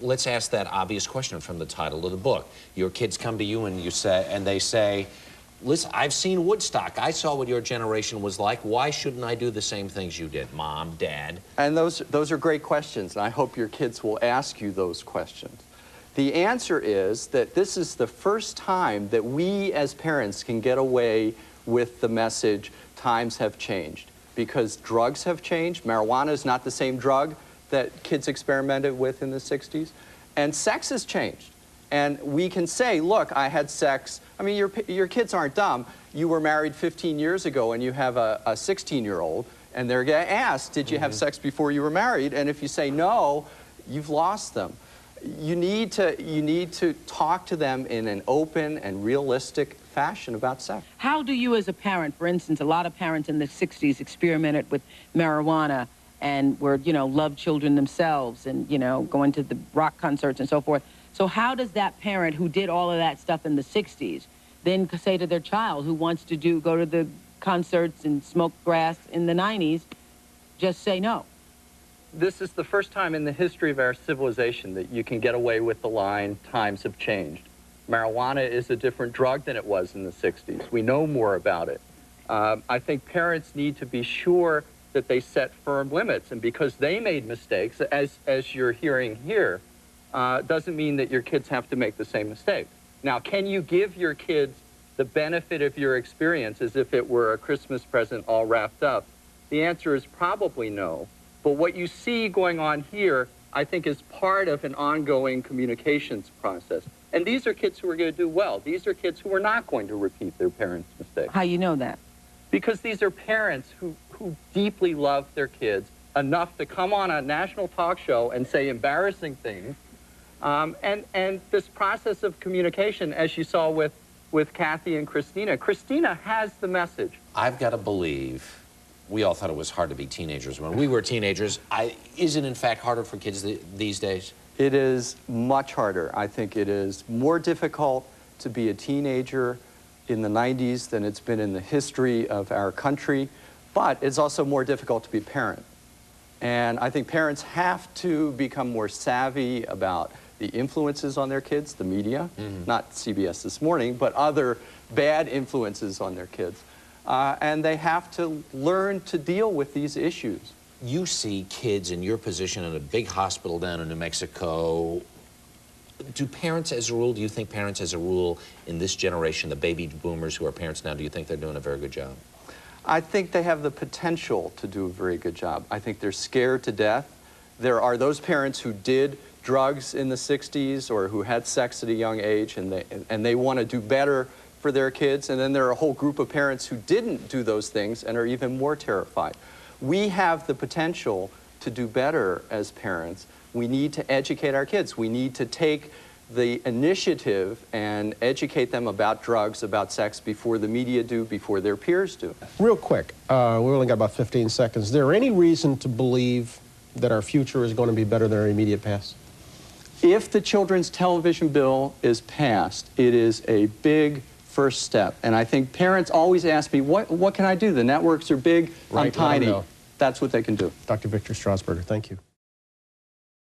let's ask that obvious question from the title of the book. Your kids come to you and they say, listen, I've seen Woodstock. I saw what your generation was like. Why shouldn't I do the same things you did, Mom, Dad? And those are great questions, and I hope your kids will ask you those questions. The answer is that this is the first time that we as parents can get away with the message, times have changed. Because drugs have changed. Marijuana is not the same drug that kids experimented with in the 60s. And sex has changed. And we can say, look, I had sex. I mean, your kids aren't dumb. You were married 15 years ago and you have a 16-year-old, and they're going to ask, did you have sex before you were married? And if you say no, you've lost them. You need to talk to them in an open and realistic fashion about sex. How do you as a parent, for instance, a lot of parents in the 60s experimented with marijuana and were, you know, love children themselves and, you know, going to the rock concerts and so forth. So how does that parent who did all of that stuff in the 60s then say to their child who wants to go to the concerts and smoke grass in the 90s, just say no? This is the first time in the history of our civilization that you can get away with the line, times have changed. Marijuana is a different drug than it was in the 60s. We know more about it. I think parents need to be sure that they set firm limits, and because they made mistakes, as you're hearing here, doesn't mean that your kids have to make the same mistake. Now, can you give your kids the benefit of your experience as if it were a Christmas present all wrapped up? The answer is probably no. But what you see going on here, I think, is part of an ongoing communications process. And these are kids who are going to do well. These are kids who are not going to repeat their parents' mistakes. How you know that? Because these are parents who deeply love their kids enough to come on a national talk show and say embarrassing things. And this process of communication, as you saw with Kathy and Christina, Christina has the message. I've got to believe we all thought it was hard to be teenagers when we were teenagers. Is it in fact harder for kids these days? It is much harder. I think it is more difficult to be a teenager in the 90s than it's been in the history of our country, but it's also more difficult to be a parent. And I think parents have to become more savvy about the influences on their kids, the media, not CBS This Morning, but other bad influences on their kids. And they have to learn to deal with these issues. You see kids in your position in a big hospital down in New Mexico. Do parents as a rule, do you think parents as a rule in this generation, the baby boomers who are parents now, do you think they're doing a very good job? I think they have the potential to do a very good job. I think they're scared to death. There are those parents who did drugs in the 60s or who had sex at a young age, and they want to do better for their kids. And then there are a whole group of parents who didn't do those things and are even more terrified. We have the potential to do better as parents. We need to educate our kids. We need to take the initiative and educate them about drugs, about sex, before the media do, before their peers do. Real quick, we only got about 15 seconds. Is there any reason to believe that our future is going to be better than our immediate past? If the children's television bill is passed, it is a big first step. And I think parents always ask me, what can I do? The networks are big, I'm tiny. That's what they can do. Dr. Victor Strasburger, thank you.